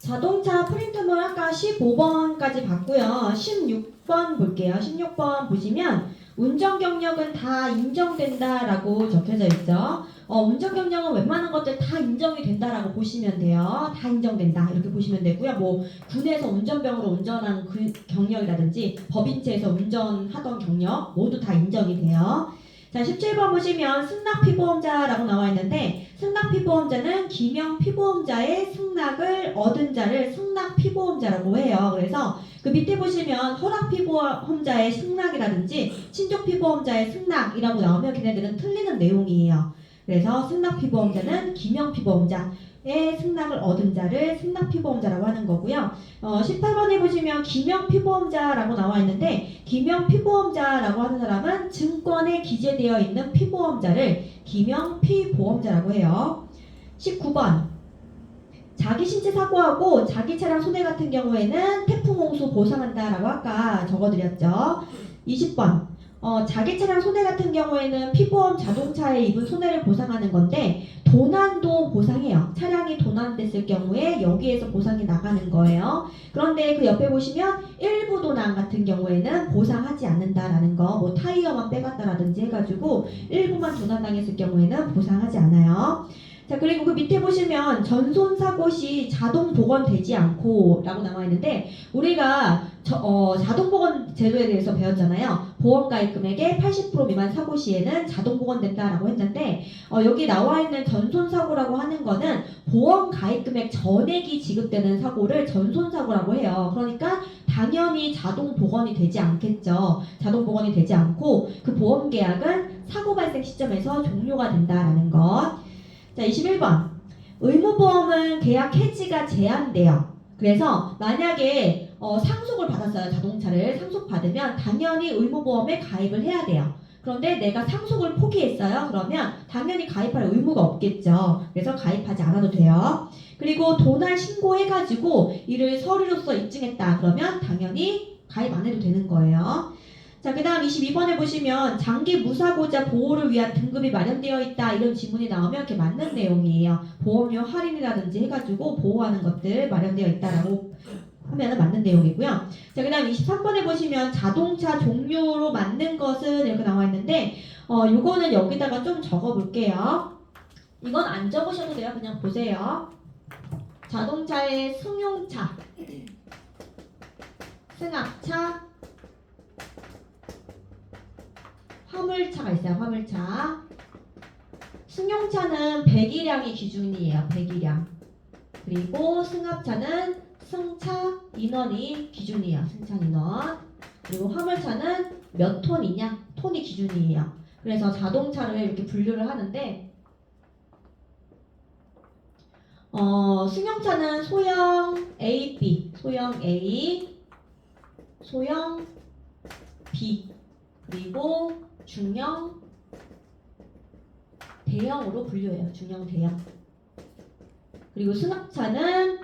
자동차 프린트물 아까 15번까지 봤고요. 16번 볼게요. 16번 보시면 운전 경력은 다 인정된다라고 적혀져 있죠. 운전 경력은 웬만한 것들 다 인정이 된다라고 보시면 돼요. 다 인정된다 이렇게 보시면 되고요. 뭐 군에서 운전병으로 운전한 그 경력이라든지 법인체에서 운전하던 경력 모두 다 인정이 돼요. 자, 17번 보시면 승낙피보험자라고 나와 있는데 승낙피보험자는 기명피보험자의 승낙을 얻은 자를 승낙피보험자라고 해요. 그래서 그 밑에 보시면 허락피보험자의 승낙이라든지 친족피보험자의 승낙이라고 나오면 걔네들은 틀리는 내용이에요. 그래서 승낙피보험자는 기명피보험자의 승낙을 얻은 자를 승낙피보험자라고 하는 거고요. 18번에 보시면 기명피보험자라고 나와 있는데 기명피보험자라고 하는 사람은 증권에 기재되어 있는 피보험자를 기명피보험자라고 해요. 19번 자기 신체 사고하고 자기 차량 손해 같은 경우에는 태풍 홍수 보상한다라고 아까 적어드렸죠. 20번 자기 차량 손해 같은 경우에는 피보험 자동차에 입은 손해를 보상하는 건데 도난도 보상해요. 차량이 도난됐을 경우에 여기에서 보상이 나가는 거예요. 그런데 그 옆에 보시면 일부 도난 같은 경우에는 보상하지 않는다라는 거, 뭐 타이어만 빼갔다라든지 해가지고 일부만 도난당했을 경우에는 보상하지 않아요. 자, 그리고 그 밑에 보시면 전손사고 시 자동 복원되지 않고 라고 나와 있는데 우리가 자동 복원 제도에 대해서 배웠잖아요. 보험 가입 금액의 80% 미만 사고 시에는 자동 복원된다라고 했는데 여기 나와 있는 전손사고라고 하는 거는 보험 가입 금액 전액이 지급되는 사고를 전손사고라고 해요. 그러니까 당연히 자동 복원이 되지 않겠죠. 자동 복원이 되지 않고 그 보험 계약은 사고 발생 시점에서 종료가 된다라는 것. 자, 21번. 의무보험은 계약 해지가 제한돼요. 그래서 만약에 상속을 받았어요. 자동차를 상속받으면 당연히 의무보험에 가입을 해야 돼요. 그런데 내가 상속을 포기했어요. 그러면 당연히 가입할 의무가 없겠죠. 그래서 가입하지 않아도 돼요. 그리고 도난 신고해가지고 이를 서류로서 입증했다. 그러면 당연히 가입 안 해도 되는 거예요. 자, 그 다음 22번에 보시면 장기 무사고자 보호를 위한 등급이 마련되어 있다 이런 지문이 나오면 이렇게 맞는 내용이에요. 보험료 할인이라든지 해가지고 보호하는 것들 마련되어 있다라고 하면 맞는 내용이고요. 자, 그 다음 23번에 보시면 자동차 종류로 맞는 것은 이렇게 나와 있는데 요거는 여기다가 좀 적어볼게요. 이건 안 적으셔도 돼요. 그냥 보세요. 자동차의 승용차, 승합차, 화물차가 있어요. 화물차. 승용차는 배기량이 기준이에요. 배기량. 그리고 승합차는 승차 인원이 기준이에요. 승차 인원. 그리고 화물차는 몇 톤이냐? 톤이 기준이에요. 그래서 자동차를 이렇게 분류를 하는데 승용차는 소형 A, B, 소형 A, 소형 B, 그리고 중형, 대형으로 분류해요. 중형, 대형. 그리고 승합차는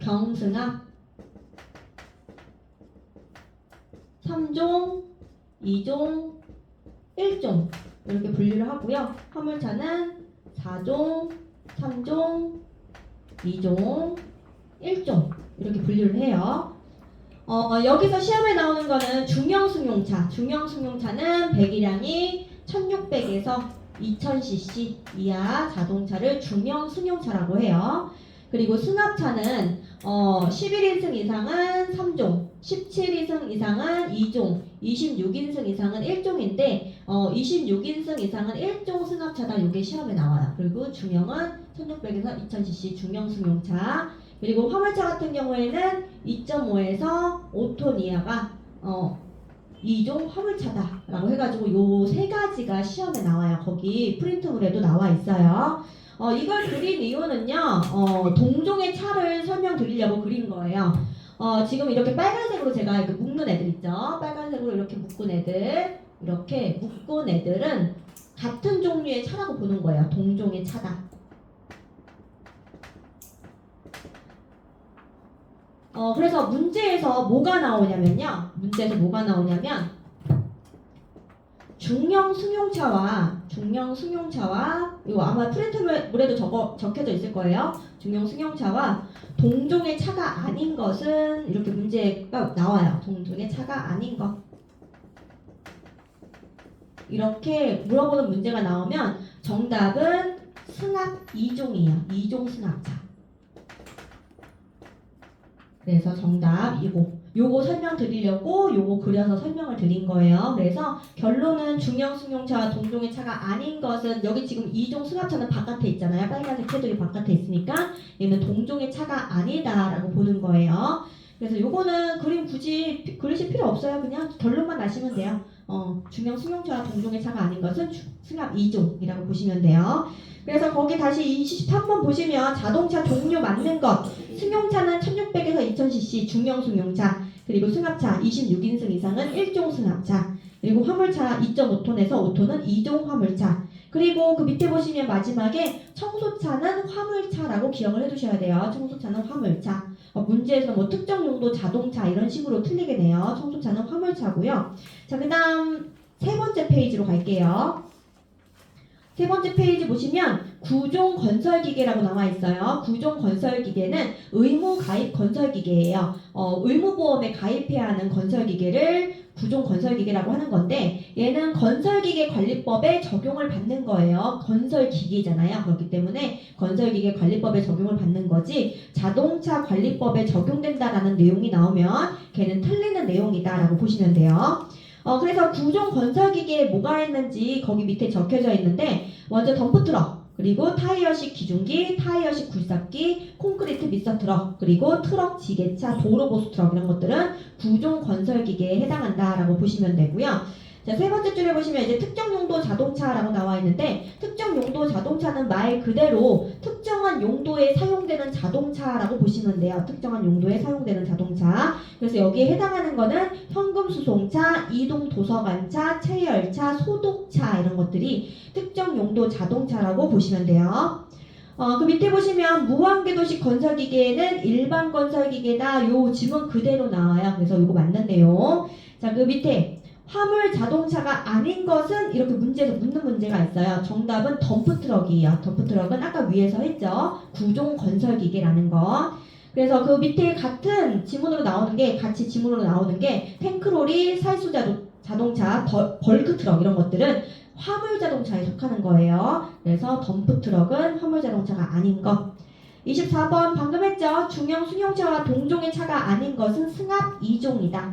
경승합, 3종, 2종, 1종 이렇게 분류를 하고요. 화물차는 4종, 3종, 2종, 1종 이렇게 분류를 해요. 여기서 시험에 나오는 거는 중형 승용차. 중형 승용차는 배기량이 1600에서 2000cc 이하 자동차를 중형 승용차라고 해요. 그리고 승합차는 11인승 이상은 3종, 17인승 이상은 2종, 26인승 이상은 1종인데 26인승 이상은 1종 승합차다. 이게 시험에 나와요. 그리고 중형은 1600에서 2000cc 중형 승용차. 그리고 화물차 같은 경우에는 2.5에서 5톤 이하가 2종 화물차다라고 해가지고 요 세 가지가 시험에 나와요. 거기 프린트물에도 나와 있어요. 이걸 그린 이유는요. 동종의 차를 설명드리려고 그린 거예요. 지금 이렇게 빨간색으로 제가 이렇게 묶는 애들 있죠. 빨간색으로 이렇게 묶은 애들, 이렇게 묶은 애들은 같은 종류의 차라고 보는 거예요. 동종의 차다. 그래서 문제에서 뭐가 나오냐면 중형 승용차와 이거 아마 프린트물에도 적혀져 있을 거예요. 중형 승용차와 동종의 차가 아닌 것은 이렇게 문제가 나와요. 동종의 차가 아닌 것. 이렇게 물어보는 문제가 나오면 정답은 승합 2종이에요. 2종 승합차. 그래서 정답 요거 설명드리려고 요거 그려서 설명을 드린 거예요. 그래서 결론은 중형 승용차와 동종의 차가 아닌 것은 여기 지금 2종 승합차는 바깥에 있잖아요. 빨간색 테두리 바깥에 있으니까 얘는 동종의 차가 아니다라고 보는 거예요. 그래서 요거는 그림 굳이 그리실 필요 없어요. 그냥 결론만 나시면 돼요. 중형 승용차와 동종의 차가 아닌 것은 승합 2종이라고 보시면 돼요. 그래서 거기 다시 23번 보시면 자동차 종류 맞는 것. 승용차는 1600에서 2000cc 중형 승용차, 그리고 승합차 26인승 이상은 1종 승합차, 그리고 화물차 2.5톤에서 5톤은 2종 화물차, 그리고 그 밑에 보시면 마지막에 청소차는 화물차라고 기억을 해두셔야 돼요. 청소차는 화물차. 문제에서 뭐 특정 용도 자동차 이런 식으로 틀리겠네요. 청소차는 화물차고요. 자, 그 다음 세 번째 페이지로 갈게요. 세 번째 페이지 보시면 구종 건설기계라고 나와 있어요. 구종 건설기계는 의무 가입 건설기계예요. 의무보험에 가입해야 하는 건설기계를 구종 건설기계라고 하는 건데 얘는 건설기계 관리법에 적용을 받는 거예요. 건설기계잖아요. 그렇기 때문에 건설기계 관리법에 적용을 받는 거지 자동차 관리법에 적용된다라는 내용이 나오면 걔는 틀리는 내용이다라고 보시면 돼요. 그래서 구종 건설기계에 뭐가 있는지 거기 밑에 적혀져 있는데 먼저 덤프트럭, 그리고 타이어식 기중기, 타이어식 굴삭기, 콘크리트 믹서 트럭, 그리고 트럭, 지게차, 도로보수 트럭 이런 것들은 구종 건설기계에 해당한다라고 보시면 되고요. 자, 세 번째 줄에 보시면 이제 특정 용도 자동차라고 나와 있는데 특정 용도 자동차는 말 그대로 특정한 용도에 사용되는 자동차라고 보시면 돼요. 특정한 용도에 사용되는 자동차. 그래서 여기에 해당하는 거는 현금수송차, 이동도서관차, 체열차, 소독차 이런 것들이 특정 용도 자동차라고 보시면 돼요. 그 밑에 보시면 무한궤도식 건설기계에는 일반 건설기계다. 요 지문 그대로 나와요. 그래서 이거 맞는 내용. 자, 그 밑에 화물 자동차가 아닌 것은 이렇게 문제에서 묻는 문제가 있어요. 정답은 덤프트럭이에요. 덤프트럭은 아까 위에서 했죠. 구종 건설기계라는 거. 그래서 그 밑에 같은 지문으로 나오는 게 같이 지문으로 나오는 게 탱크로리, 살수 자동차, 벌크 트럭 이런 것들은 화물 자동차에 속하는 거예요. 그래서 덤프트럭은 화물 자동차가 아닌 것. 24번 방금 했죠. 중형 승용차와 동종의 차가 아닌 것은 승합 2종이다.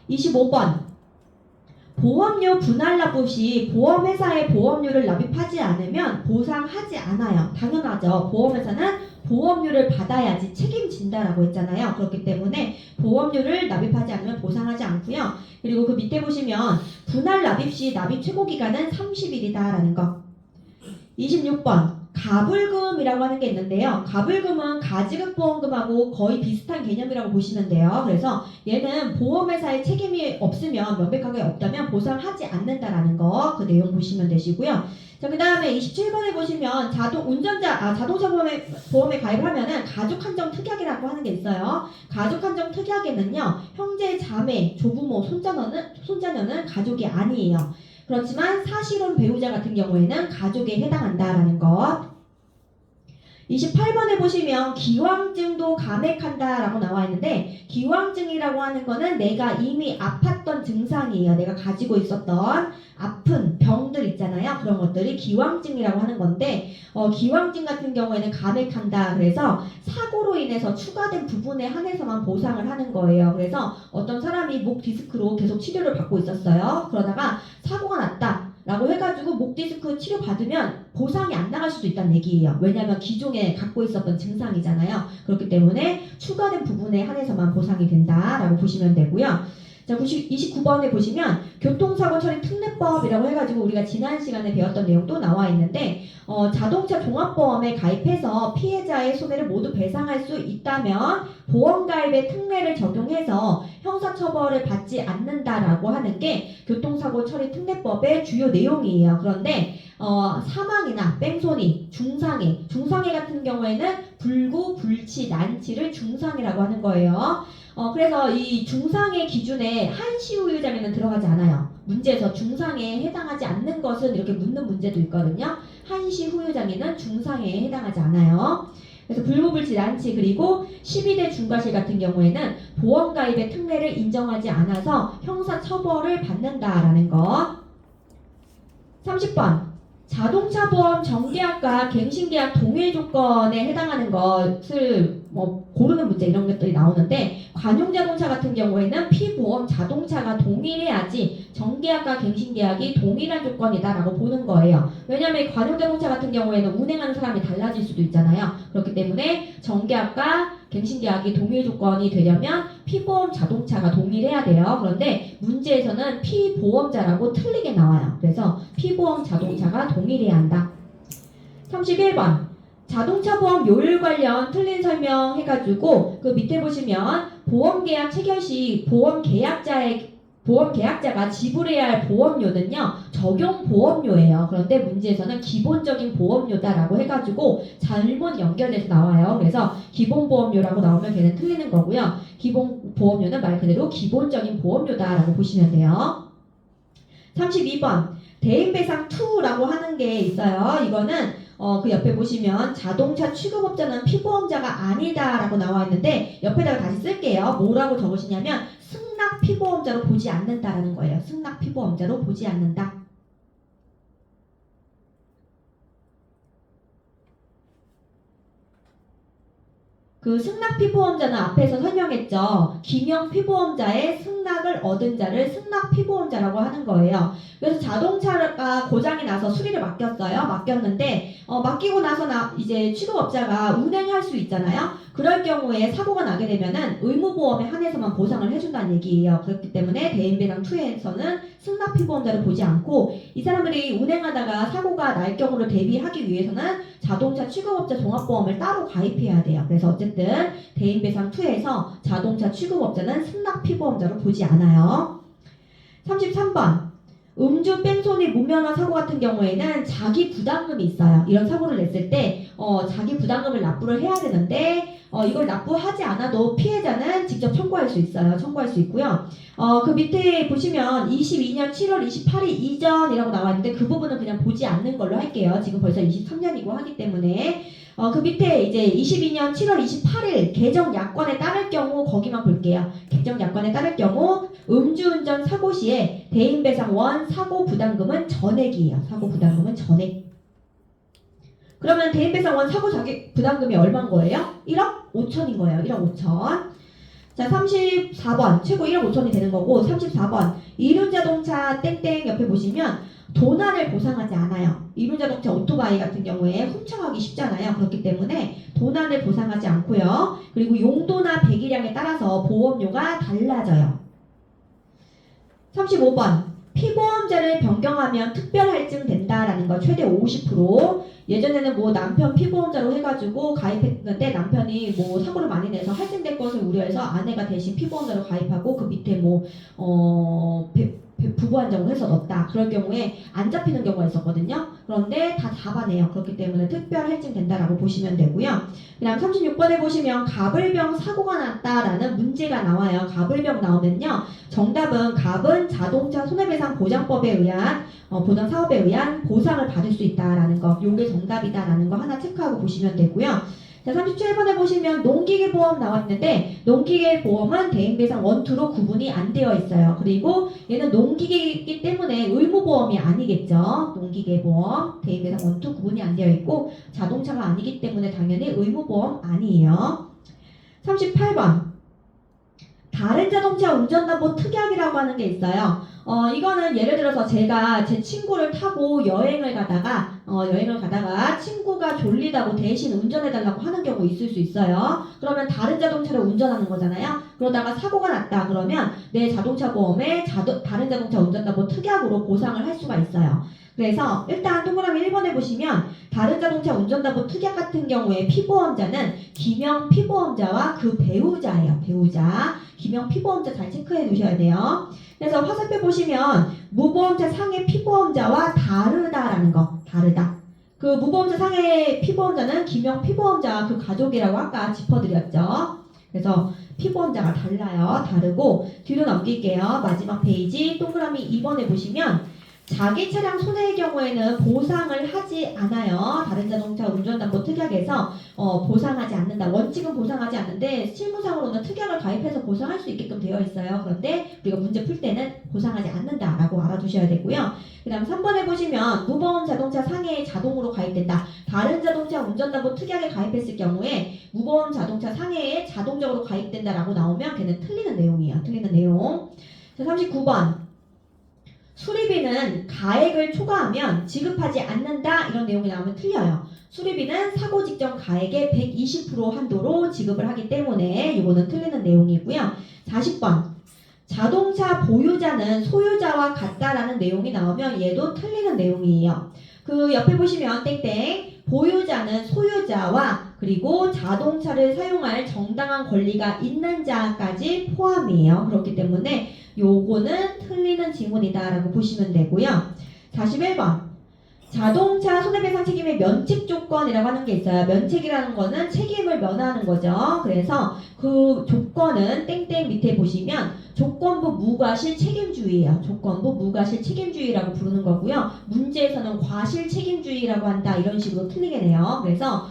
25번 보험료 분할 납부 시 보험회사에 보험료를 납입하지 않으면 보상하지 않아요. 당연하죠. 보험회사는 보험료를 받아야지 책임진다라고 했잖아요. 그렇기 때문에 보험료를 납입하지 않으면 보상하지 않고요. 그리고 그 밑에 보시면 분할 납입 시 납입 최고 기간은 30일이다라는 거. 26번 가불금이라고 하는 게 있는데요. 가불금은 가지급보험금하고 거의 비슷한 개념이라고 보시면 돼요. 그래서 얘는 보험회사의 책임이 없으면 명백하게 없다면 보상하지 않는다라는 거 그 내용 보시면 되시고요. 자, 그 다음에 27번에 보시면 자동차 보험에 가입을 하면은 가족한정 특약이라고 하는 게 있어요. 가족한정 특약에는요, 형제, 자매, 조부모, 손자녀는 가족이 아니에요. 그렇지만 사실혼 배우자 같은 경우에는 가족에 해당한다라는 것. 28번에 보시면 기왕증도 감액한다라고 나와 있는데 기왕증이라고 하는 거는 내가 이미 아팠던 증상이에요. 내가 가지고 있었던 아픈 병들 있잖아요. 그런 것들이 기왕증이라고 하는 건데 기왕증 같은 경우에는 감액한다. 그래서 사고로 인해서 추가된 부분에 한해서만 보상을 하는 거예요. 그래서 어떤 사람이 목 디스크로 계속 치료를 받고 있었어요. 그러다가 사고가 났다. 라고 해가지고 목 디스크 치료 받으면 보상이 안 나갈 수도 있다는 얘기예요. 왜냐하면 기존에 갖고 있었던 증상이잖아요. 그렇기 때문에 추가된 부분에 한해서만 보상이 된다라고 보시면 되고요. 자, 29번에 보시면 교통사고 처리 특례법이라고 해가지고 우리가 지난 시간에 배웠던 내용도 나와 있는데 자동차 종합보험에 가입해서 피해자의 손해를 모두 배상할 수 있다면 보험가입의 특례를 적용해서 형사처벌을 받지 않는다라고 하는 게 교통사고 처리 특례법의 주요 내용이에요. 그런데 사망이나 뺑소니, 중상해 같은 경우에는 불구, 불치, 난치를 중상이라고 하는 거예요. 그래서 이 중상의 기준에 한시 후유장애는 들어가지 않아요. 문제에서 중상에 해당하지 않는 것은 이렇게 묻는 문제도 있거든요. 한시 후유장애는 중상에 해당하지 않아요. 그래서 불구불치, 난치 그리고 12대 중과실 같은 경우에는 보험가입의 특례를 인정하지 않아서 형사처벌을 받는다라는 것. 30번 자동차 보험 정계약과 갱신계약 동일 조건에 해당하는 것을 고르는 문제 이런 것들이 나오는데 관용자동차 같은 경우에는 피보험 자동차가 동일해야지 정계약과 갱신계약이 동일한 조건이다라고 보는 거예요. 왜냐하면 관용자동차 같은 경우에는 운행하는 사람이 달라질 수도 있잖아요. 그렇기 때문에 정계약과 갱신계약이 동일 조건이 되려면 피보험 자동차가 동일해야 돼요. 그런데 문제에서는 피보험자라고 틀리게 나와요. 그래서 피보험 자동차가 동일해야 한다. 31번 자동차 보험 요율 관련 틀린 설명 해가지고 그 밑에 보시면 보험계약 체결 시 보험계약자가 지불해야 할 보험료는요 적용 보험료예요. 그런데 문제에서는 기본적인 보험료다라고 해가지고 잘못 연결돼서 나와요. 그래서 기본 보험료라고 나오면 걔는 틀리는 거고요. 기본 보험료는 말 그대로 기본적인 보험료다라고 보시면 돼요. 32번 대인배상 2라고 하는 게 있어요. 이거는 그 옆에 보시면 자동차 취급업자는 피보험자가 아니다라고 나와 있는데 옆에다가 다시 쓸게요. 뭐라고 적으시냐면 승낙 피보험자로 보지 않는다라는 거예요. 승낙 피보험자로 보지 않는다. 그 승낙 피보험자는 앞에서 설명했죠. 기명 피보험자의 승낙을 얻은 자를 승낙 피보험자라고 하는 거예요. 그래서 자동차가 고장이 나서 수리를 맡겼는데 맡기고 나서 이제 취급업자가 운행할 수 있잖아요. 그럴 경우에 사고가 나게 되면은 의무보험에 한해서만 보상을 해준다는 얘기예요. 그렇기 때문에 대인배상 2에서는 승낙 피보험자를 보지 않고 이 사람들이 운행하다가 사고가 날 경우를 대비하기 위해서는 자동차 취급업자 종합보험을 따로 가입해야 돼요. 그래서 어쨌든 대인배상 2에서 자동차 취급업자는 승낙 피보험자로 보지 않아요. 33번 음주 뺑소니 무면허 사고 같은 경우에는 자기 부담금이 있어요. 이런 사고를 냈을 때 자기 부담금을 납부를 해야 되는데 이걸 납부하지 않아도 피해자는 직접 청구할 수 있어요. 청구할 수 있고요. 그 밑에 보시면 22년 7월 28일 이전이라고 나와 있는데 그 부분은 그냥 보지 않는 걸로 할게요. 지금 벌써 23년이고 하기 때문에 그 밑에 이제 22년 7월 28일 개정 약관에 따를 경우 거기만 볼게요. 개정 약관에 따를 경우 음주운전 사고 시에 대인배상 1 사고 부담금은 전액이에요. 사고 부담금은 전액. 그러면 대인배상 1 사고 자기 부담금이 얼마인 거예요? 1억 5천인 거예요. 1억 5천. 자, 34번 최고 1억 5천이 되는 거고 34번 이륜자동차 땡땡 옆에 보시면 도난을 보상하지 않아요. 이륜자동차 오토바이 같은 경우에 훔쳐가기 쉽잖아요. 그렇기 때문에 도난을 보상하지 않고요. 그리고 용도나 배기량에 따라서 보험료가 달라져요. 35번 피보험자를 변경하면 특별할증 된다라는 거 최대 50%. 예전에는 뭐 남편 피보험자로 해가지고 가입했는데 남편이 뭐 사고를 많이 내서 할증될 것을 우려해서 아내가 대신 피보험자로 가입하고 그 밑에 부부 한정을 해서 넣었다. 그럴 경우에 안 잡히는 경우가 있었거든요. 그런데 다 잡아내요. 그렇기 때문에 특별 할증 된다라고 보시면 되고요. 그다음 36번에 보시면 갑을병 사고가 났다라는 문제가 나와요. 갑을병 나오면요. 정답은 갑은 자동차 손해배상 보장법에 의한 보장 사업에 의한 보상을 받을 수 있다라는 거. 요게 정답이다라는 거 하나 체크하고 보시면 되고요. 자, 37번에 보시면 농기계 보험 나와 있는데 농기계 보험은 대인배상 1, 2로 구분이 안 되어 있어요. 그리고 얘는 농기계이기 때문에 의무보험이 아니겠죠. 농기계 보험, 대인배상 1, 2 구분이 안 되어 있고 자동차가 아니기 때문에 당연히 의무보험 아니에요. 38번 다른 자동차 운전담보 특약이라고 하는 게 있어요. 이거는 예를 들어서 제가 제 친구를 타고 여행을 가다가 친구가 졸리다고 대신 운전해달라고 하는 경우 있을 수 있어요. 그러면 다른 자동차를 운전하는 거잖아요. 그러다가 사고가 났다 그러면 내 자동차 보험에 다른 자동차 운전담보 특약으로 보상을 할 수가 있어요. 그래서 일단 동그라미 1번에 보시면 다른 자동차 운전담보 특약 같은 경우에 피보험자는 기명 피보험자와 그 배우자예요. 배우자. 기명 피보험자 잘 체크해 두셔야 돼요. 그래서 화살표 보시면 무보험자 상해 피보험자와 다르다라는 거. 다르다. 그 무보험자 상해 피보험자는 김영 피보험자 그 가족이라고 아까 짚어드렸죠. 그래서 피보험자가 달라요. 다르고 뒤로 넘길게요. 마지막 페이지 동그라미 2번에 보시면 자기 차량 손해의 경우에는 보상을 하지 않아요. 다른 자동차 운전담보 특약에서 보상하지 않는다. 원칙은 보상하지 않는데 실무상으로는 특약을 가입해서 보상할 수 있게끔 되어 있어요. 그런데 우리가 문제 풀 때는 보상하지 않는다라고 알아두셔야 되고요. 그 다음 3번에 보시면 무보험 자동차 상해에 자동으로 가입된다. 다른 자동차 운전담보 특약에 가입했을 경우에 무보험 자동차 상해에 자동적으로 가입된다라고 나오면 걔는 틀리는 내용이에요. 틀리는 내용. 자, 39번. 수리비는 가액을 초과하면 지급하지 않는다 이런 내용이 나오면 틀려요. 수리비는 사고 직전 가액의 120% 한도로 지급을 하기 때문에 이거는 틀리는 내용이고요. 40번 자동차 보유자는 소유자와 같다라는 내용이 나오면 얘도 틀리는 내용이에요. 그 옆에 보시면 땡땡 보유자는 소유자와 그리고 자동차를 사용할 정당한 권리가 있는 자까지 포함이에요. 그렇기 때문에 요거는 틀리는 지문이다라고 보시면 되고요. 41번 자동차 손해배상 책임의 면책 조건이라고 하는 게 있어요. 면책이라는 거는 책임을 면하는 거죠. 그래서 그 조건은 땡땡 밑에 보시면 조건부 무과실 책임주의예요. 조건부 무과실 책임주의라고 부르는 거고요. 문제에서는 과실 책임주의라고 한다 이런 식으로 틀리겠네요. 그래서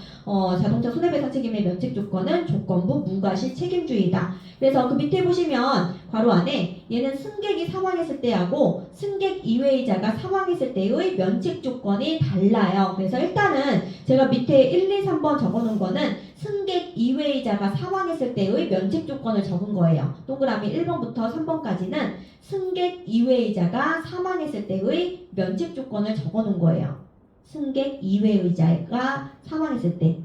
자동차 손해배상 책임의 면책 조건은 조건부 무과실 책임주의다. 그래서 그 밑에 보시면 괄호 안에 얘는 승객이 사망했을 때하고 승객 이외의자가 사망했을 때의 면책 조건이 달라요. 그래서 일단은 제가 밑에 1, 2, 3번 적어놓은 거는 승객 이외의자가 사망했을 때의 면책 조건을 적은 거예요. 동그라미 1번부터 3번까지는 승객 이외의자가 사망했을 때의 면책 조건을 적어놓은 거예요. 승객 이외의자가 사망했을 때.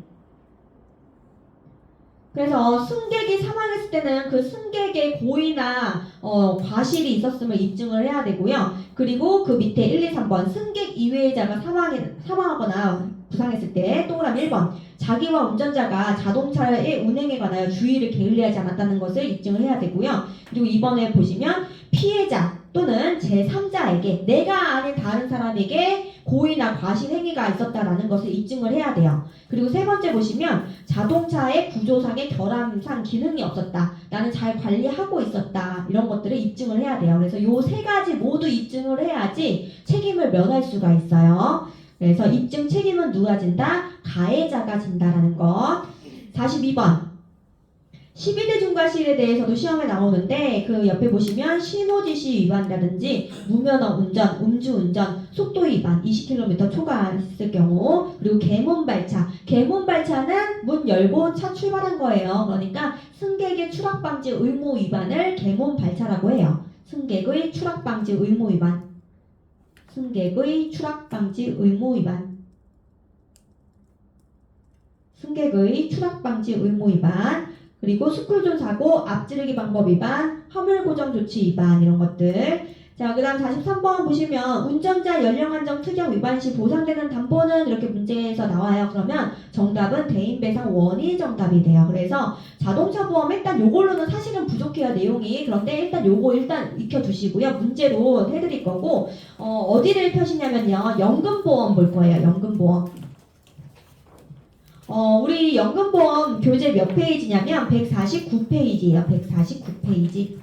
그래서 승객이 사망했을 때는 그 승객의 고의나 과실이 있었음을 입증을 해야 되고요. 그리고 그 밑에 1, 2, 3번 승객 이외의자가 사망하거나 부상했을 때 동그라미 1번 자기와 운전자가 자동차의 운행에 관하여 주의를 게을리하지 않았다는 것을 입증을 해야 되고요. 그리고 2번에 보시면 피해자 또는 제3자에게 내가 아닌 다른 사람에게 고의나 과실 행위가 있었다라는 것을 입증을 해야 돼요. 그리고 세 번째 보시면 자동차의 구조상의 결함상 기능이 없었다. 나는 잘 관리하고 있었다. 이런 것들을 입증을 해야 돼요. 그래서 이 세 가지 모두 입증을 해야지 책임을 면할 수가 있어요. 그래서 입증 책임은 누가 진다? 가해자가 진다라는 것. 42번. 12대 중과실에 대해서도 시험에 나오는데 그 옆에 보시면 신호지시 위반이라든지 무면허 운전, 음주운전, 속도 위반 20km 초과했을 경우 그리고 개문발차 개문발차는 문 열고 차 출발한 거예요. 그러니까 승객의 추락방지 의무 위반을 개문발차라고 해요. 승객의 추락방지 의무 위반 승객의 추락방지 의무 위반 승객의 추락방지 의무 위반 그리고 스쿨존 사고, 앞지르기 방법 위반, 화물 고정 조치 위반 이런 것들. 자, 그 다음 43번 보시면 운전자 연령 한정 특약 위반 시 보상되는 담보는 이렇게 문제에서 나와요. 그러면 정답은 대인배상 원이 정답이 돼요. 그래서 자동차 보험 일단 요걸로는 사실은 부족해요. 내용이. 그런데 일단 요거 일단 익혀두시고요. 문제로 해드릴 거고 어디를 펴시냐면요. 연금보험 볼 거예요. 연금보험. 우리 연금보험 교재 몇 페이지냐면 149페이지예요. 149페이지.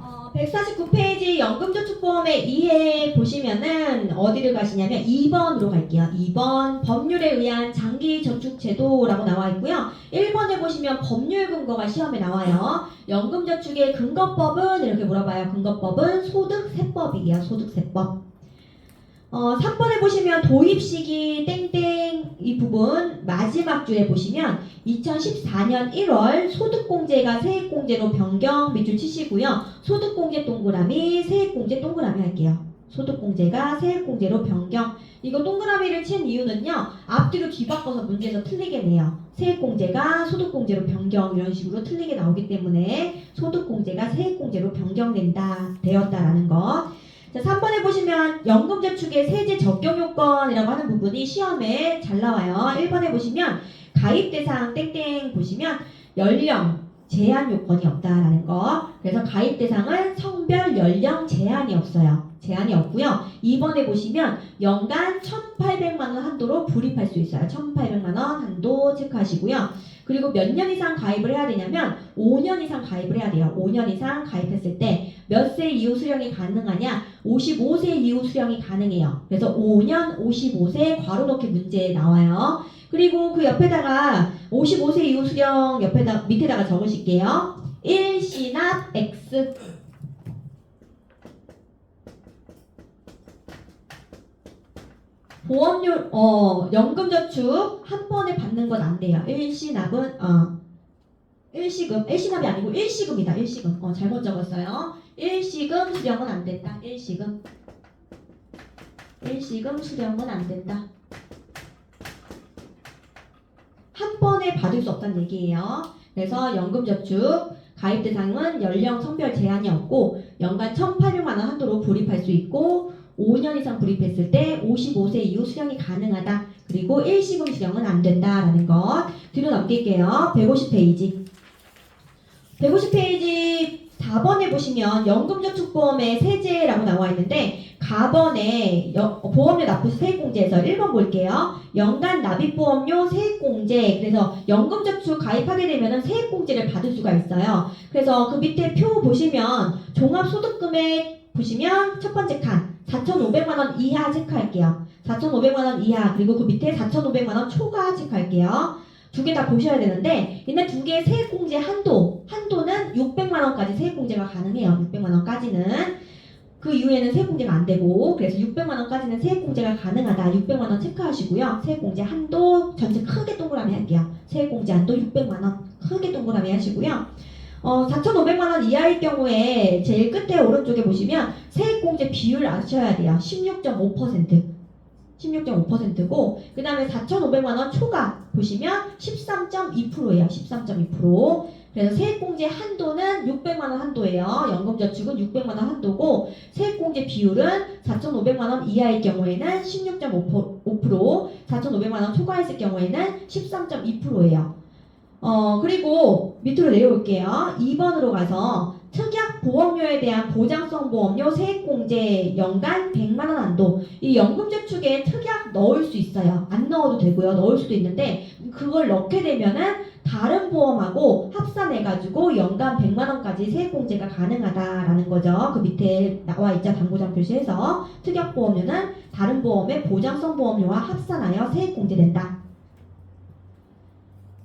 어, 149페이지 연금저축보험의 이해 보시면은 어디를 가시냐면 2번으로 갈게요. 2번 법률에 의한 장기저축제도라고 나와 있고요. 1번에 보시면 법률 근거가 시험에 나와요. 연금저축의 근거법은 이렇게 물어봐요. 근거법은 소득세법이에요. 소득세법. 3번에 보시면 도입시기 땡땡 이 부분 마지막 줄에 보시면 2014년 1월 소득공제가 세액공제로 변경 밑줄 치시고요. 소득공제 동그라미 세액공제 동그라미 할게요. 소득공제가 세액공제로 변경. 이거 동그라미를 친 이유는요. 앞뒤로 뒤바꿔서 문제에서 틀리게 내요. 세액공제가 소득공제로 변경 이런 식으로 틀리게 나오기 때문에 소득공제가 세액공제로 변경된다. 되었다라는 것. 자, 3번에 보시면 연금저축의 세제 적용 요건이라고 하는 부분이 시험에 잘 나와요. 1번에 보시면 가입 대상 땡땡 보시면 연령 제한 요건이 없다라는 거. 그래서 가입 대상은 성별 연령 제한이 없어요. 제한이 없고요. 2번에 보시면 연간 1,800만 원 한도로 불입할 수 있어요. 1,800만 원 한도 체크하시고요. 그리고 몇 년 이상 가입을 해야 되냐면 5년 이상 가입을 해야 돼요. 5년 이상 가입했을 때 몇 세 이후 수령이 가능하냐? 55세 이후 수령이 가능해요. 그래서 5년 55세 괄호 넣기 문제에 나와요. 그리고 그 옆에다가 55세 이후 수령 옆에다 밑에다가 적으실게요. 1시납 X 보험료 연금저축 한 번에 받는 건 안 돼요. 일시납은 일시납이 아니고 일시금이다. 일시금. 잘못 적었어요. 일시금 수령은 안 된다. 일시금 수령은 안 된다. 한 번에 받을 수 없다는 얘기예요. 그래서 연금저축 가입 대상은 연령 성별 제한이 없고 연간 1,800만 원 한도로 불입할 수 있고 5년 이상 불입했을 때 55세 이후 수령이 가능하다. 그리고 일시금 수령은 안 된다라는 것. 뒤로 넘길게요. 150페이지. 150페이지 4번에 보시면 연금저축보험의 세제라고 나와 있는데 가번에 보험료 납부 세액공제에서 1번 볼게요. 연간 납입보험료 세액공제. 그래서 연금저축 가입하게 되면 세액공제를 받을 수가 있어요. 그래서 그 밑에 표 보시면 종합소득금액 보시면 첫 번째 칸 4,500만 원 이하 체크할게요. 4,500만 원 이하. 그리고 그 밑에 4,500만 원 초과 체크할게요. 두 개 다 보셔야 되는데 얘네 두 개의 세액공제 한도는 600만 원까지 세액공제가 가능해요. 600만 원까지는. 그 이후에는 세액공제가 안 되고 그래서 600만 원까지는 세액공제가 가능하다. 600만 원 체크하시고요. 세액공제 한도 전체 크게 동그라미 할게요. 세액공제 한도 600만 원 크게 동그라미 하시고요. 4,500만 원 이하일 경우에 제일 끝에 오른쪽에 보시면 세액공제 비율 아셔야 돼요. 16.5%. 16.5%고 그 다음에 4,500만 원 초과 보시면 13.2%예요. 13.2%. 그래서 세액공제 한도는 600만 원 한도예요. 연금저축은 600만 원 한도고 세액공제 비율은 4,500만 원 이하일 경우에는 16.5%, 4,500만 원 초과했을 경우에는 13.2%예요. 그리고 밑으로 내려올게요. 2번으로 가서 특약 보험료에 대한 보장성 보험료 세액공제 연간 100만 원 한도. 이 연금저축에 특약 넣을 수 있어요. 안 넣어도 되고요. 넣을 수도 있는데 그걸 넣게 되면은 다른 보험하고 합산해가지고 연간 100만 원까지 세액공제가 가능하다라는 거죠. 그 밑에 나와 있죠. 당구장 표시해서 특약 보험료는 다른 보험의 보장성 보험료와 합산하여 세액공제된다.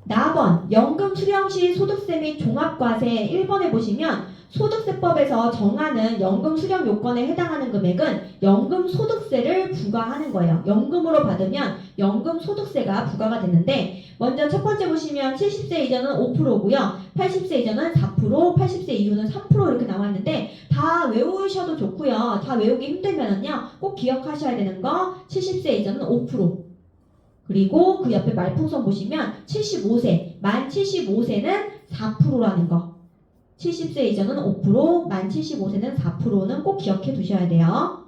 4번 연금 수령 시 소득세 및 종합과세 1번에 보시면 소득세법에서 정하는 연금 수령 요건에 해당하는 금액은 연금 소득세를 부과하는 거예요. 연금으로 받으면 연금 소득세가 부과가 되는데 먼저 첫 번째 보시면 70세 이전은 5%고요. 80세 이전은 4%, 80세 이후는 3% 이렇게 나와 있는데 다 외우셔도 좋고요. 다 외우기 힘들면은요. 꼭 기억하셔야 되는 거 70세 이전은 5%. 그리고 그 옆에 말풍선 보시면 75세, 만 75세는 4%라는 거. 70세 이전은 5%, 만 75세는 4%는 꼭 기억해 두셔야 돼요.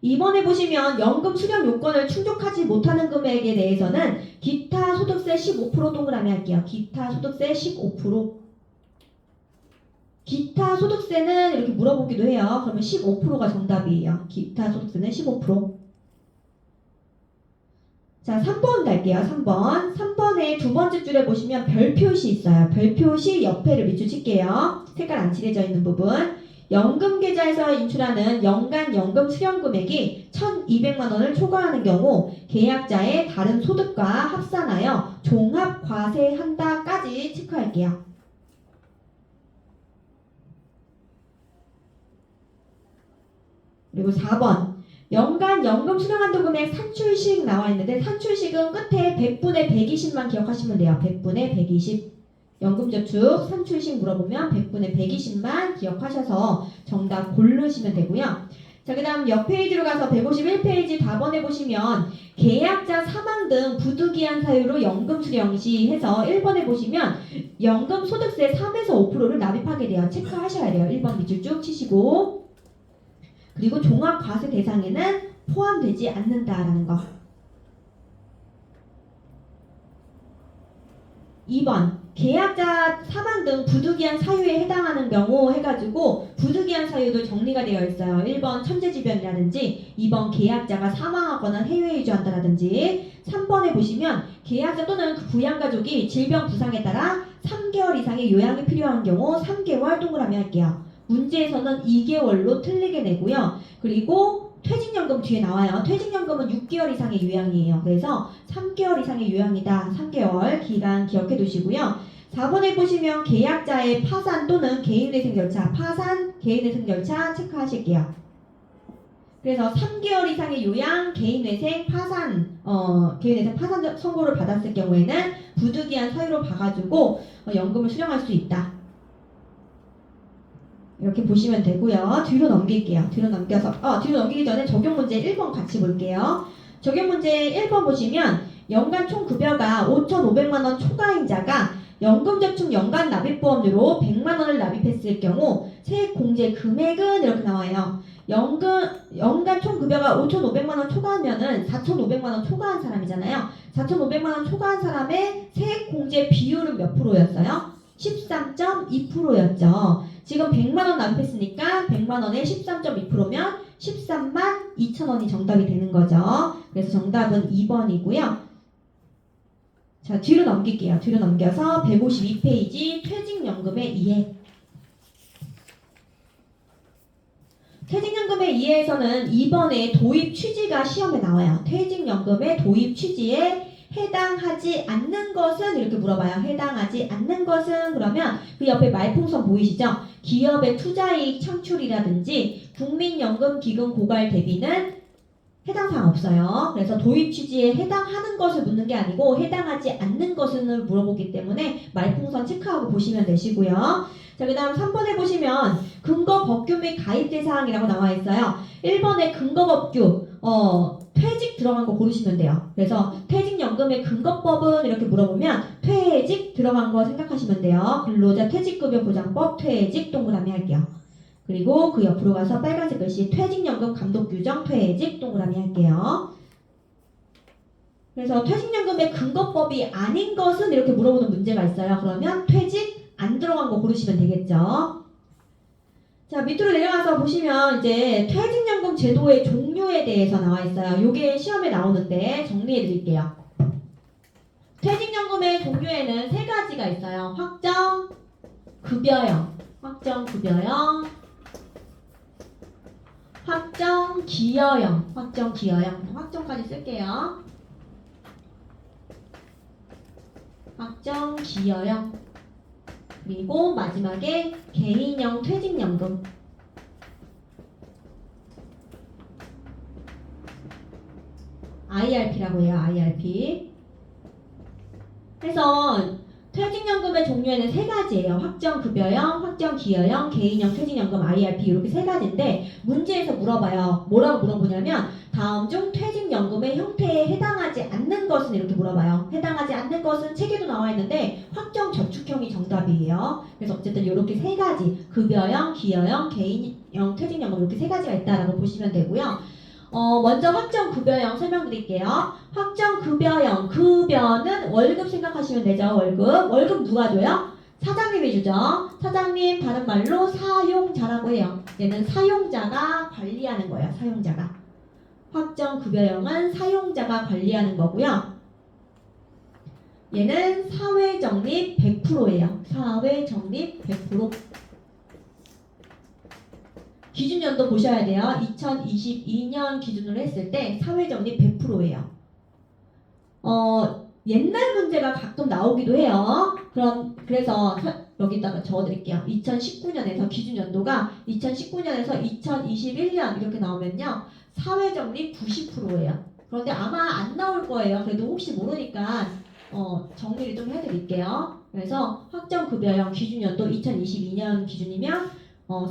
2번에 보시면 연금 수령 요건을 충족하지 못하는 금액에 대해서는 기타 소득세 15% 동그라미 할게요. 기타 소득세 15%. 기타 소득세는 이렇게 물어보기도 해요. 그러면 15%가 정답이에요. 기타 소득세는 15%. 자, 3번 갈게요. 3번. 3번에 두 번째 줄에 보시면 별 표시 있어요. 별 표시 옆에를 밑줄 칠게요. 색깔 안 칠해져 있는 부분. 연금 계좌에서 인출하는 연간 연금 수령 금액이 1,200만 원을 초과하는 경우 계약자의 다른 소득과 합산하여 종합 과세한다까지 체크할게요. 그리고 4번. 연간 연금 수령한도 금액 산출식 나와 있는데 산출식은 끝에 100분의 120만 기억하시면 돼요. 100분의 120. 연금저축 산출식 물어보면 100분의 120만 기억하셔서 정답 고르시면 되고요. 자, 그 다음 옆 페이지로 가서 151페이지 답안에 보시면 계약자 사망 등 부득이한 사유로 연금 수령 시 해서 1번에 보시면 연금 소득세 3에서 5%를 납입하게 돼요. 체크하셔야 돼요. 1번 밑줄 쭉 치시고 그리고 종합과세 대상에는 포함되지 않는다라는 거. 2번 계약자 사망 등 부득이한 사유에 해당하는 경우 해가지고 부득이한 사유도 정리가 되어 있어요. 1번 천재지변이라든지 2번 계약자가 사망하거나 해외에 이주한다라든지 3번에 보시면 계약자 또는 그 부양가족이 질병 부상에 따라 3개월 이상의 요양이 필요한 경우 3개월 동그라미 할게요. 문제에서는 2개월로 틀리게 내고요. 그리고 퇴직연금 뒤에 나와요. 퇴직연금은 6개월 이상의 요양이에요. 그래서 3개월 이상의 요양이다. 3개월 기간 기억해 두시고요. 4번에 보시면 계약자의 파산 또는 개인회생 절차, 파산, 개인회생 절차 체크하실게요. 그래서 3개월 이상의 요양, 개인회생, 파산, 개인회생 파산 선고를 받았을 경우에는 부득이한 사유로 봐가지고 연금을 수령할 수 있다. 이렇게 보시면 되고요. 뒤로 넘길게요. 뒤로 넘기기 전에 적용 문제 1번 같이 볼게요. 적용 문제 1번 보시면 연간 총 급여가 5,500만원 초과인자가 연금저축 연간 납입보험료로 100만원을 납입했을 경우 세액 공제 금액은 이렇게 나와요. 연간 총 급여가 5,500만원 초과하면은 4,500만원 초과한 사람이잖아요. 4,500만원 초과한 사람의 세액 공제 비율은 몇 프로였어요? 13.2%였죠. 지금 100만원 납입했으니까 100만원에 13.2%면 13만 2천원이 정답이 되는 거죠. 그래서 정답은 2번이고요. 자, 뒤로 넘길게요. 뒤로 넘겨서 152페이지 퇴직연금의 이해. 퇴직연금의 이해에서는 2번에 도입 취지가 시험에 나와요. 퇴직연금의 도입 취지에 해당하지 않는 것은 이렇게 물어봐요. 해당하지 않는 것은 그러면 그 옆에 말풍선 보이시죠? 기업의 투자이익 창출이라든지 국민연금기금 고갈 대비는 해당 사항 없어요. 그래서 도입 취지에 해당하는 것을 묻는 게 아니고 해당하지 않는 것을 물어보기 때문에 말풍선 체크하고 보시면 되시고요. 자, 그 다음 3번에 보시면 근거법규 및 가입대 사항이라고 나와 있어요. 1번에 근거법규 퇴직 들어간 거 고르시면 돼요. 그래서 퇴직연금의 근거법은 이렇게 물어보면 퇴직 들어간 거 생각하시면 돼요. 근로자 퇴직급여 보장법 퇴직 동그라미 할게요. 그리고 그 옆으로 가서 빨간색 글씨 퇴직연금 감독규정 퇴직 동그라미 할게요. 그래서 퇴직연금의 근거법이 아닌 것은 이렇게 물어보는 문제가 있어요. 그러면 퇴직 안 들어간 거 고르시면 되겠죠. 자, 밑으로 내려가서 보시면 이제 퇴직연금 제도의 종류에 대해서 나와 있어요. 요게 시험에 나오는데 정리해 드릴게요. 퇴직연금의 종류에는 세 가지가 있어요. 확정급여형, 확정급여형, 확정기여형, 확정까지 쓸게요. 확정기여형. 그리고 마지막에 개인형 퇴직연금. IRP라고 해요. IRP. 그래서 퇴직연금의 종류에는 세 가지예요. 확정급여형, 확정기여형, 개인형 퇴직연금 IRP 이렇게 세 가지인데 문제에서 물어봐요. 뭐라고 물어보냐면 다음 중 퇴직연금의 형태에 해당하지 않는 것은 이렇게 물어봐요. 해당하지 않는 것은 책에도 나와 있는데 확정저축형이 정답이에요. 그래서 어쨌든 이렇게 세 가지 급여형, 기여형, 개인형 퇴직연금 이렇게 세 가지가 있다라고 보시면 되고요. 먼저 확정급여형 설명드릴게요. 확정급여형, 급여는 월급 생각하시면 되죠. 월급 누가 줘요? 사장님이 주죠. 사장님 다른 말로 사용자라고 해요. 얘는 사용자가 관리하는 거예요. 사용자가. 확정급여형은 사용자가 관리하는 거고요. 얘는 사회적립 100%예요. 사회적립 100%. 기준연도 보셔야 돼요. 2022년 기준으로 했을 때 사회적립 100%예요. 옛날 문제가 가끔 나오기도 해요. 그래서 여기다가 적어드릴게요. 2019년에서 기준연도가 2019년에서 2021년 이렇게 나오면요. 사회적립 90%예요. 그런데 아마 안 나올 거예요. 그래도 혹시 모르니까 정리를 좀 해드릴게요. 그래서 확정급여형 기준연도 2022년 기준이면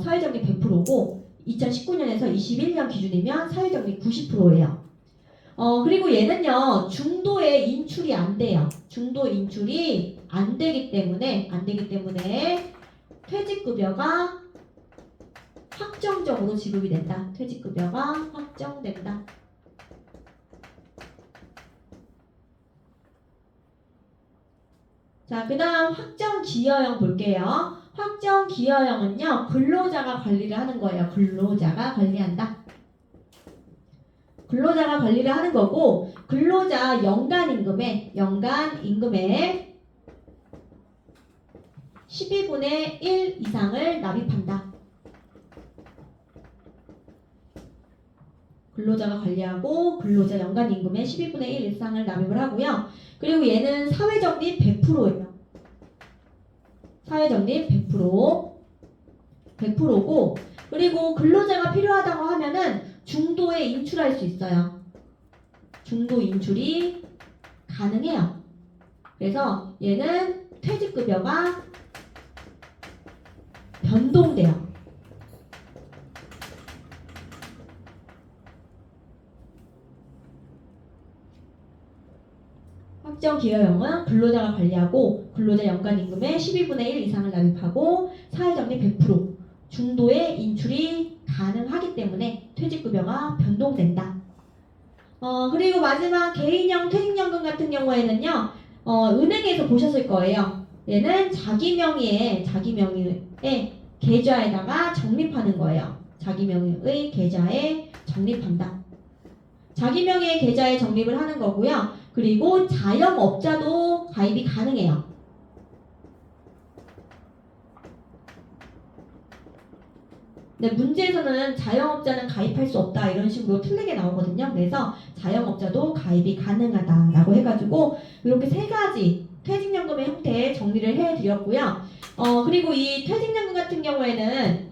사회적립 100%고 2019년에서 21년 기준이면 사회적립 90%예요. 그리고 얘는요, 중도에 인출이 안 돼요. 중도 인출이 안 되기 때문에 퇴직급여가 확정적으로 지급이 된다. 퇴직급여가 확정된다. 자, 그 다음 확정기여형 볼게요. 확정기여형은요, 근로자가 관리를 하는 거예요. 근로자가 관리한다. 근로자가 관리를 하는 거고, 근로자 연간임금의 12분의 1 이상을 납입한다. 근로자가 관리하고 근로자 연간임금의 12분의 1 이상을 납입을 하고요. 그리고 얘는 사회적립 100%예요. 사회적립 100%고, 그리고 근로자가 필요하다고 하면은 중도에 인출할 수 있어요. 중도 인출이 가능해요. 그래서 얘는 퇴직급여가 변동돼요. 확정기여형은 근로자가 관리하고 근로자 연간임금의 12분의 1 이상을 납입하고 사회적립 100% 중도의 인출이 가능하기 때문에 퇴직급여가 변동된다. 그리고 마지막 개인형 퇴직연금 같은 경우에는요, 은행에서 보셨을 거예요. 얘는 자기 명의의 계좌에다가 적립하는 거예요. 자기 명의의 계좌에 적립한다. 자기 명의의 계좌에 적립을 하는 거고요. 그리고 자영업자도 가입이 가능해요. 근데 문제에서는 자영업자는 가입할 수 없다 이런 식으로 틀리게 나오거든요. 그래서 자영업자도 가입이 가능하다라고 해가지고 이렇게 세 가지 퇴직연금의 형태 정리를 해드렸고요. 그리고 이 퇴직연금 같은 경우에는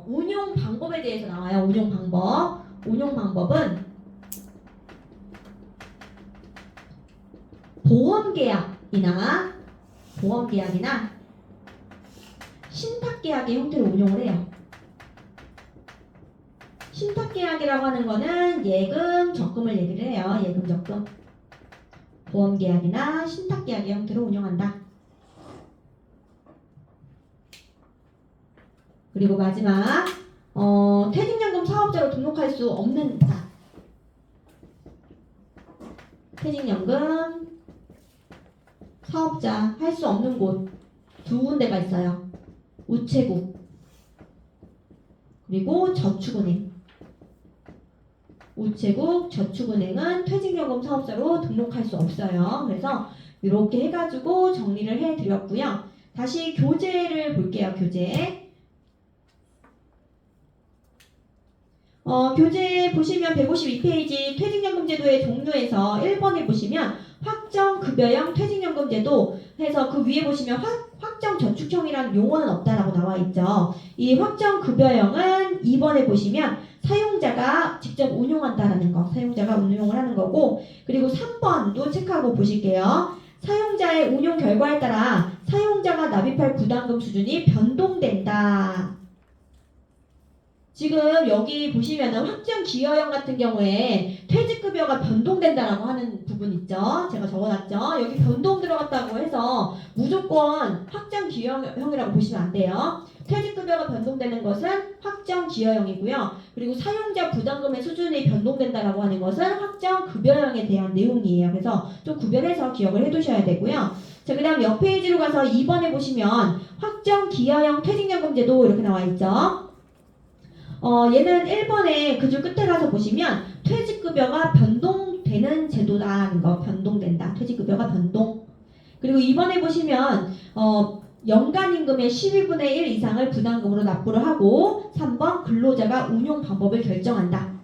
운용 방법에 대해서 나와요. 운용 방법. 운용 방법은 보험계약이나 신탁계약의 형태로 운용을 해요. 신탁계약이라고 하는 거는 예금, 적금을 얘기를 해요. 예금, 적금. 보험계약이나 신탁계약의 형태로 운영한다. 그리고 마지막 퇴직연금 사업자로 등록할 수 없는 자. 퇴직연금 사업자 할 수 없는 곳 두 군데가 있어요. 우체국 그리고 저축은행. 우체국, 저축은행은 퇴직연금 사업자로 등록할 수 없어요. 그래서 이렇게 해가지고 정리를 해드렸고요. 다시 교재를 볼게요. 교재 보시면 152페이지 퇴직연금 제도의 종류에서 1번에 보시면 확정급여형 퇴직연금 제도 해서 그 위에 보시면 확정저축형이라는 용어는 없다라고 나와 있죠. 이 확정급여형은 2번에 보시면 사용자가 직접 운용한다라는 거, 사용자가 운용을 하는 거고, 그리고 3번도 체크하고 보실게요. 사용자의 운용 결과에 따라 사용자가 납입할 부담금 수준이 변동된다. 지금 여기 보시면은 확정기여형 같은 경우에 퇴직급여가 변동된다라고 하는 부분 있죠. 제가 적어놨죠. 여기 변동 들어갔다고 해서 무조건 확정기여형이라고 보시면 안 돼요. 퇴직급여가 변동되는 것은 확정기여형이고요. 그리고 사용자 부담금의 수준이 변동된다라고 하는 것은 확정급여형에 대한 내용이에요. 그래서 좀 구별해서 기억을 해두셔야 되고요. 자, 그 다음 옆 페이지로 가서 2번에 보시면 확정기여형 퇴직연금제도 이렇게 나와 있죠. 얘는 1번에 그 줄 끝에 가서 보시면 퇴직급여가 변동되는 제도라는 거, 변동된다. 퇴직급여가 변동. 그리고 2번에 보시면 연간임금의 12분의 1 이상을 부담금으로 납부를 하고 3번 근로자가 운용 방법을 결정한다.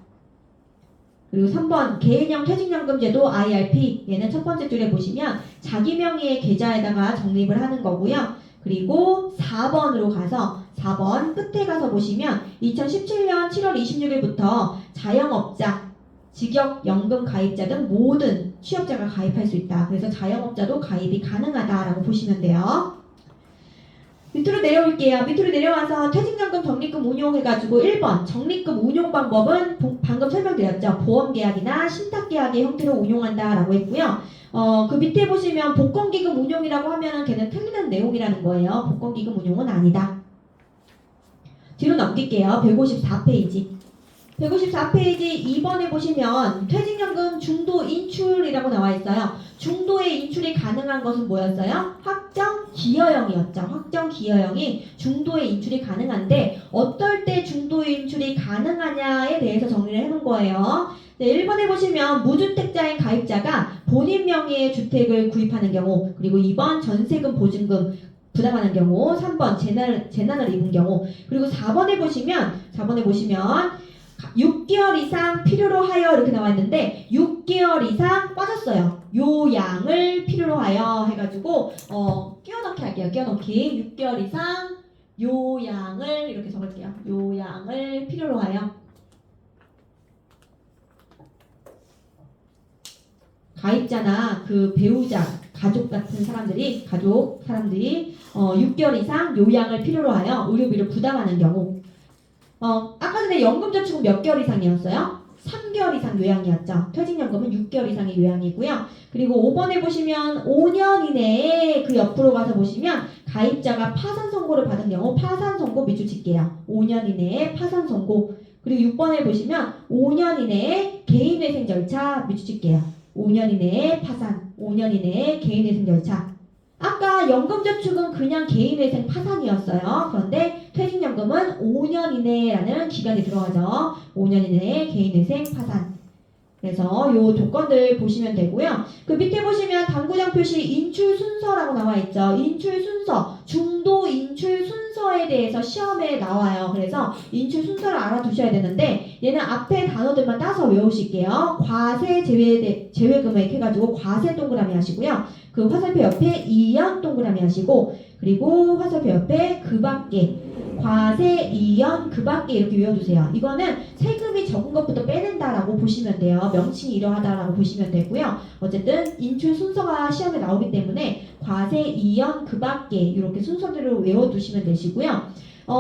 그리고 3번 개인형 퇴직연금 제도 IRP 얘는 첫 번째 줄에 보시면 자기 명의의 계좌에다가 적립을 하는 거고요. 그리고 4번으로 가서 4번 끝에 가서 보시면 2017년 7월 26일부터 자영업자, 직역연금 가입자 등 모든 취업자가 가입할 수 있다. 그래서 자영업자도 가입이 가능하다라고 보시면 돼요. 밑으로 내려올게요. 밑으로 내려와서 퇴직연금 적립금 운용해가지고 1번 적립금 운용 방법은 방금 설명드렸죠. 보험계약이나 신탁계약의 형태로 운용한다라고 했고요. 그 밑에 보시면 복권기금 운용이라고 하면은 걔는 틀리는 내용이라는 거예요. 복권기금 운용은 아니다. 뒤로 넘길게요. 154페이지. 154페이지 2번에 보시면 퇴직연금 중도 인출이라고 나와 있어요. 중도의 인출이 가능한 것은 뭐였어요? 확정 기여형이었죠. 확정 기여형이 중도의 인출이 가능한데 어떨 때 중도의 인출이 가능하냐에 대해서 정리를 해놓은 거예요. 네, 1번에 보시면 무주택자인 가입자가 본인 명의의 주택을 구입하는 경우, 그리고 2번 전세금 보증금 부담하는 경우, 3번 재난을 입은 경우, 그리고 4번에 보시면 6개월 이상 필요로 하여 이렇게 나와 있는데 6개월 이상 빠졌어요. 요양을 필요로 하여 해가지고 끼워넣기 할게요. 끼워넣기 6개월 이상 요양을 이렇게 적을게요. 요양을 필요로 하여. 가입자나 그 배우자, 가족 사람들이 6개월 이상 요양을 필요로 하여 의료비를 부담하는 경우. 아까 전에 연금저축은 몇 개월 이상이었어요? 3개월 이상 요양이었죠. 퇴직연금은 6개월 이상의 요양이고요. 그리고 5번에 보시면 5년 이내에 그 옆으로 가서 보시면 가입자가 파산 선고를 받은 경우 파산 선고 밑줄 칠게요. 5년 이내에 파산 선고. 그리고 6번에 보시면 5년 이내에 개인회생 절차 밑줄 칠게요. 5년 이내에 파산, 5년 이내에 개인회생 절차. 아까 연금저축은 그냥 개인회생 파산이었어요. 그런데 퇴직연금은 5년 이내라는 기간이 들어가죠. 5년 이내에 개인회생 파산. 그래서 요 조건들 보시면 되고요. 그 밑에 보시면 당구장 표시 인출 순서라고 나와 있죠. 인출 순서, 중도 인출 순서에 대해서 시험에 나와요. 그래서 인출 순서를 알아두셔야 되는데 얘는 앞에 단어들만 따서 외우실게요. 과세 제외금액 해가지고 과세 동그라미 하시고요. 그 화살표 옆에 2연 동그라미 하시고, 그리고 화살표 옆에 그 밖에 과세 2연 그 밖에 이렇게 외워두세요. 이거는 세금이 적은 것부터 빼낸다라고 보시면 돼요. 명칭이 이러하다라고 보시면 되고요. 어쨌든 인출 순서가 시험에 나오기 때문에 과세 2연 그 밖에 이렇게 순서대로 외워두시면 되시고요.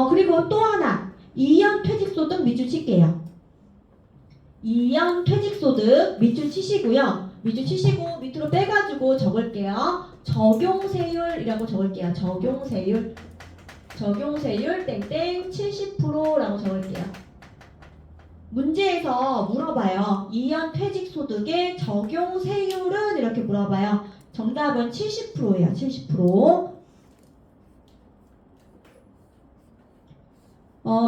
그리고 또 하나 2연 퇴직소득 밑줄 칠게요. 2연 퇴직소득 밑줄 치시고요. 밑줄 치시고 밑으로 빼가지고 적을게요. 적용세율이라고 적을게요. 적용세율 땡땡 70%라고 적을게요. 문제에서 물어봐요. 2연 퇴직소득의 적용세율은 이렇게 물어봐요. 정답은 70%예요. 70%.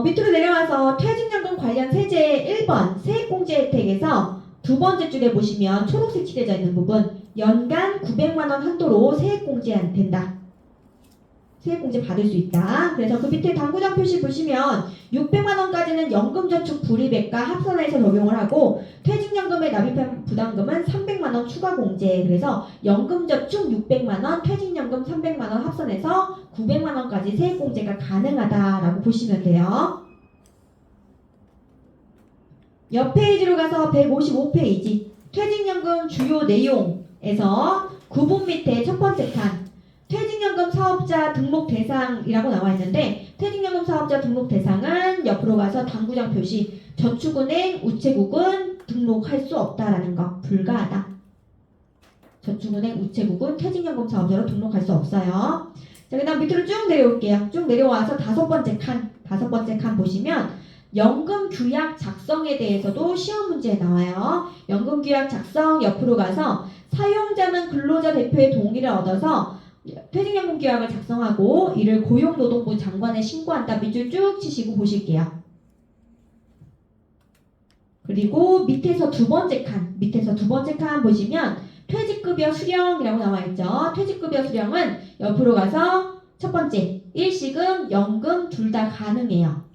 밑으로 내려와서 퇴직연금 관련 세제 1번 세액공제 혜택에서 두 번째 줄에 보시면 초록색 칠해져 있는 부분 연간 900만원 한도로 세액공제 된다. 세액공제 받을 수 있다. 그래서 그 밑에 당구장 표시 보시면 600만원까지는 연금저축 불이백과 합산해서 적용을 하고 퇴직연금에 납입한 부담금은 300만원 추가공제. 그래서 연금저축 600만원, 퇴직연금 300만원 합산해서 900만원까지 세액공제가 가능하다라고 보시면 돼요. 옆 페이지로 가서 155페이지 퇴직연금 주요 내용에서 구분 밑에 첫 번째 칸 퇴직연금 사업자 등록 대상이라고 나와 있는데 퇴직연금 사업자 등록 대상은 옆으로 가서 당구장 표시 저축은행, 우체국은 등록할 수 없다라는 거 불가하다. 저축은행, 우체국은 퇴직연금 사업자로 등록할 수 없어요. 자, 그다음 밑으로 쭉 내려올게요. 쭉 내려와서 다섯 번째 칸 보시면 연금 규약 작성에 대해서도 시험 문제에 나와요. 연금 규약 작성 옆으로 가서 사용자는 근로자 대표의 동의를 얻어서 퇴직연금 규약을 작성하고 이를 고용노동부 장관에 신고한다. 밑줄 쭉 치시고 보실게요. 그리고 밑에서 두 번째 칸 보시면 퇴직급여 수령이라고 나와 있죠. 퇴직급여 수령은 옆으로 가서 첫 번째 일시금, 연금 둘 다 가능해요.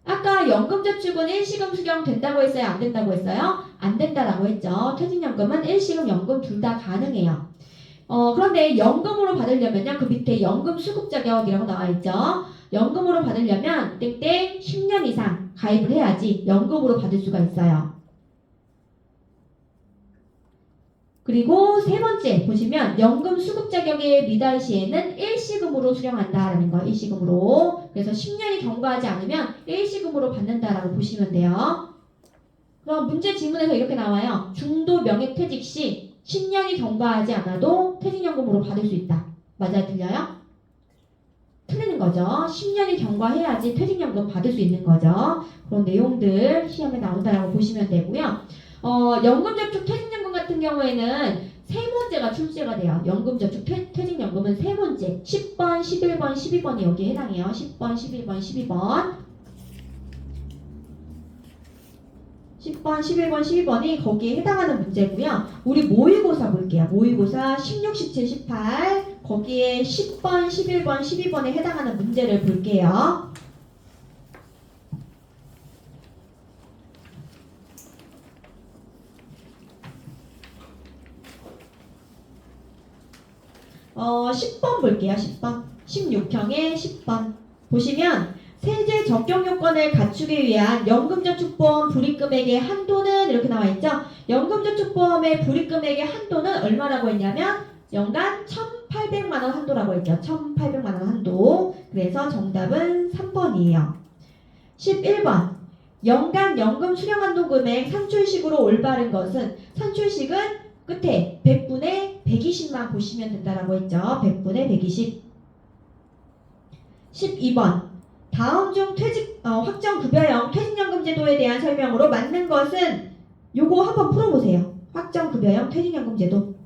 아까 연금저축은 일시금 수령 된다고 했어요? 안 된다고 했어요? 안 된다라고 했죠. 퇴직연금은 일시금, 연금 둘 다 가능해요. 그런데 연금으로 받으려면요. 그 밑에 연금 수급 자격이라고 나와 있죠. 연금으로 받으려면 땡땡 10년 이상 가입을 해야지 연금으로 받을 수가 있어요. 그리고 세 번째 보시면 연금 수급 자격에 미달 시에는 일시금으로 수령한다라는 거. 일시금으로. 그래서 10년이 경과하지 않으면 일시금으로 받는다라고 보시면 돼요. 그럼 문제 지문에서 이렇게 나와요. 중도 명예퇴직 시 10년이 경과하지 않아도 퇴직연금으로 받을 수 있다. 맞아요? 틀려요? 틀리는 거죠. 10년이 경과해야지 퇴직연금 받을 수 있는 거죠. 그런 내용들 시험에 나온다라고 보시면 되고요. 연금저축 퇴직연금 같은 경우에는 세 문제가 출제가 돼요. 연금저축 퇴직연금은 세 문제. 10번, 11번, 12번이 여기에 해당해요. 10번, 11번, 12번. 10번, 11번, 12번이 거기에 해당하는 문제고요. 우리 모의고사 볼게요. 모의고사 16, 17, 18 거기에 10번, 11번, 12번에 해당하는 문제를 볼게요. 어, 10번 볼게요. 10번. 16형의 10번. 보시면 세제 적용 요건을 갖추기 위한 연금저축보험 불이금액의 한도는 이렇게 나와 있죠. 연금저축보험의 불이금액의 한도는 얼마라고 했냐면 연간 1,800만 원 한도라고 했죠. 1,800만 원 한도. 그래서 정답은 3번이에요. 11번. 연간 연금 수령 한도 금액 산출식으로 올바른 것은 산출식은 끝에 100분의 120만 보시면 된다라고 했죠. 100분의 120. 12번. 다음 중 확정급여형 퇴직연금 제도에 대한 설명으로 맞는 것은 요거 한번 풀어보세요. 확정급여형 퇴직연금 제도.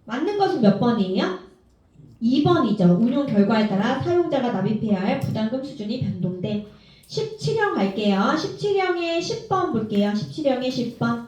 맞는 것은 몇 번이에요? 2번이죠. 운용 결과에 따라 사용자가 납입해야 할 부담금 수준이 변동돼. 17형 갈게요. 17형의 10번 볼게요. 17형의 10번.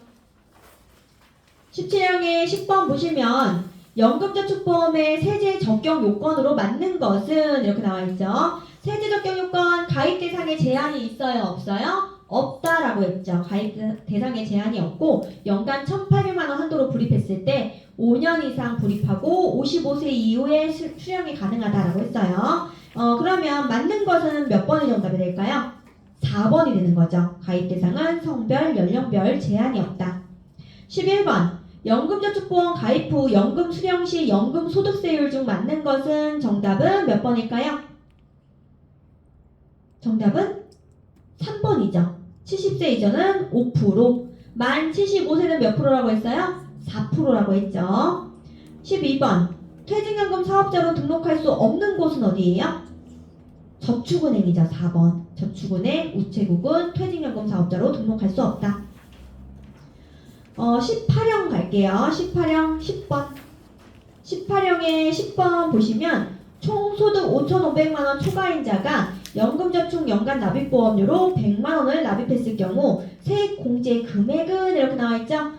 17형의 10번 보시면 연금저축보험의 세제 적용 요건으로 맞는 것은 이렇게 나와 있죠. 세제 적용 요건 가입 대상에 제한이 있어요? 없어요? 없다라고 했죠. 가입 대상에 제한이 없고 연간 1,800만 원 한도로 불입했을 때 5년 이상 불입하고 55세 이후에 수령이 가능하다라고 했어요. 그러면 맞는 것은 몇 번이 정답이 될까요? 4번이 되는 거죠. 가입 대상은 성별, 연령별 제한이 없다. 11번. 연금저축보험 가입 후 연금 수령 시 연금 소득세율 중 맞는 것은 정답은 몇 번일까요? 정답은 3번이죠. 70세 이전은 5%, 만 75세는 몇 프로라고 했어요? 4%라고 했죠. 12번. 퇴직연금 사업자로 등록할 수 없는 곳은 어디예요? 저축은행이죠. 4번. 저축은행, 우체국은 퇴직연금 사업자로 등록할 수 없다. 18형 갈게요. 18형 10번. 18형의 10번 보시면 총소득 5,500만원 초과인자가 연금저축 연간 납입보험료로 100만원을 납입했을 경우 세액공제 금액은 이렇게 나와있죠.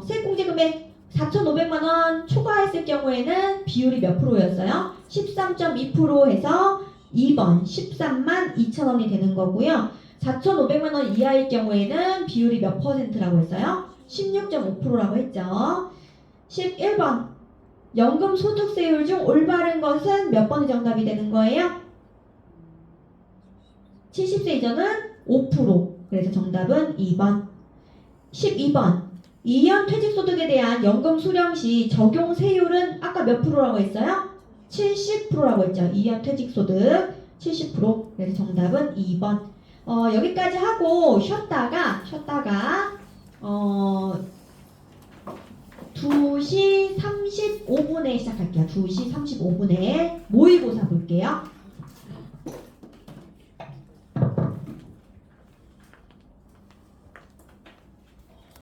세액공제 금액 4,500만원 초과했을 경우에는 비율이 몇 프로였어요? 13.2% 해서 2번 13만 2천원이 되는 거고요. 4,500만원 이하일 경우에는 비율이 몇 퍼센트라고 했어요? 16.5%라고 했죠. 11번. 연금 소득세율 중 올바른 것은 몇 번이 정답이 되는 거예요? 70세 이전은 5%. 그래서 정답은 2번. 12번. 2년 퇴직소득에 대한 연금 수령 시 적용 세율은 아까 몇 프로라고 했어요? 70%라고 했죠. 2년 퇴직소득 70%. 그래서 정답은 2번. 여기까지 하고 쉬었다가 2시 35분에 시작할게요. 2시 35분에 모의고사 볼게요.